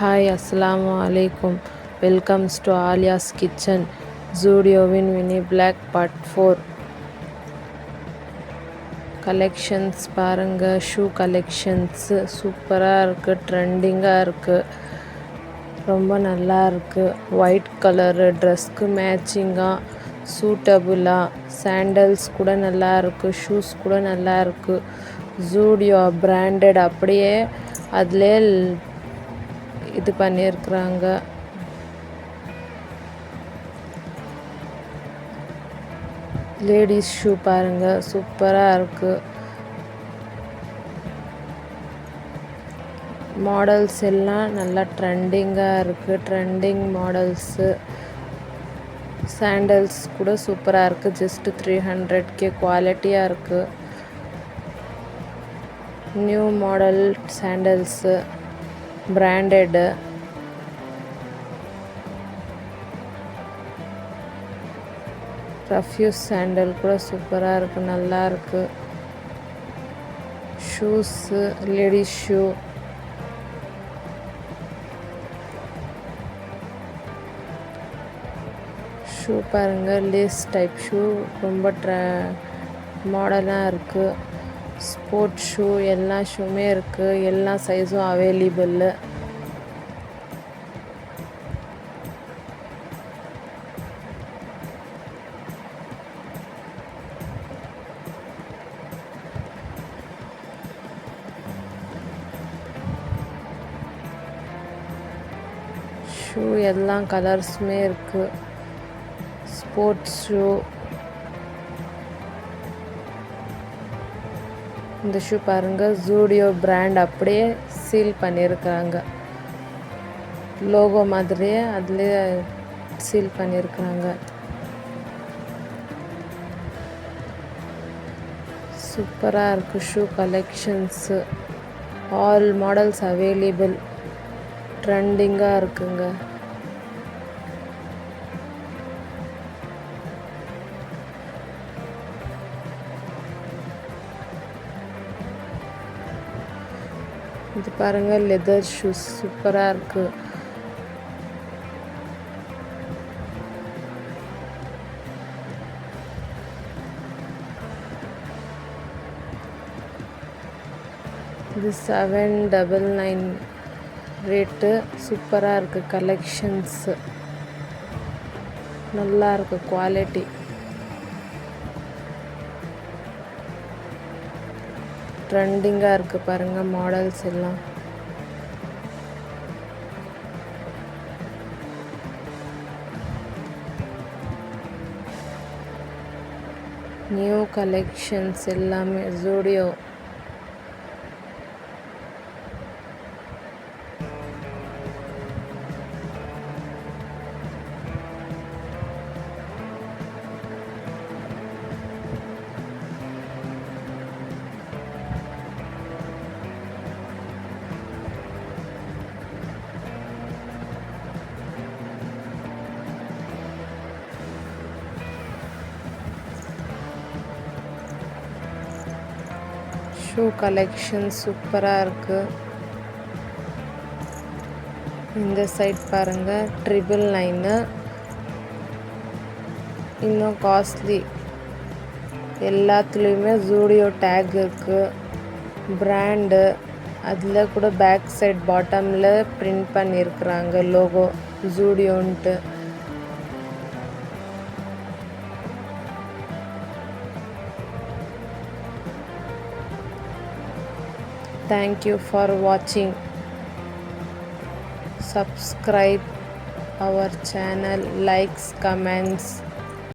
Hi, Assalamu alaikum. Welcomes to Alia's Kitchen. Zudio In Black part 4 collections பாருங்க. Shoe collections சூப்பராக இருக்குது, ட்ரெண்டிங்காக இருக்குது, ரொம்ப நல்லா இருக்குது. ஒயிட் கலரு ட்ரெஸ்க்கு மேட்சிங்காக சூட்டபுளாக சாண்டல்ஸ் கூட நல்லா இருக்குது, ஷூஸ் கூட நல்லா இருக்குது. ஜூடியோ பிராண்டட் அப்படியே அதிலே இது பண்ணியிருக்கிறாங்க. லேடிஸ் ஷூ பாருங்க, சூப்பராக இருக்குது. மாடல்ஸ் எல்லாம் நல்லா ட்ரெண்டிங்காக இருக்குது, ட்ரெண்டிங் மாடல்ஸு. சாண்டல்ஸ் கூட சூப்பராக இருக்குது, ஜஸ்ட் 300K குவாலிட்டியாக இருக்குது. New model sandals, branded. Rough use sandal கூட சூப்பராக இருக்குது, நல்லா இருக்குது. Shoes, ladies shoe. ஷூ பாருங்கள், லேஸ் டைப் ஷூ, ரொம்ப மாடலாக இருக்குது. ஸ்போர்ட்ஸ் ஷூ, எல்லா ஷூமே இருக்குது, எல்லா சைஸும் அவைலபிள். ஷூ எல்லா கலர்ஸுமே இருக்குது. Sports shoe. இந்த ஷூ பாருங்கள், ஜூடியோ பிராண்ட் அப்படியே சீல் பண்ணியிருக்கிறாங்க. லோகோ மாதிரியே அதுலேயே சீல் பண்ணியிருக்கிறாங்க. சூப்பராக இருக்குது shoe collections. All models available, ட்ரெண்டிங்காக இருக்குங்க. இது பாருங்கள், லெதர் ஷூஸ் சூப்பராக இருக்குது. இது 799 ரேட்டு. சூப்பராக இருக்குது கலெக்ஷன்ஸு, நல்லா இருக்குது குவாலிட்டி. ட்ரெண்டிங்காக இருக்குது பாருங்கள் மாடல்ஸ் எல்லாம். நியூ கலெக்ஷன்ஸ் எல்லாமே ஜூடியோ. ஷூ கலெக்ஷன் சூப்பராக இருக்குது. இந்த சைட் பாருங்கள், 999. இன்னும் காஸ்ட்லி. எல்லாத்துலேயுமே ஜூடியோ டேக் இருக்குது, பிராண்டு. அதில் கூட பேக் சைட் பாட்டமில் பிரிண்ட் பண்ணியிருக்கிறாங்க logo ஜூடியோன்ட்டு. Thank you for watching. Subscribe our channel, likes, comments.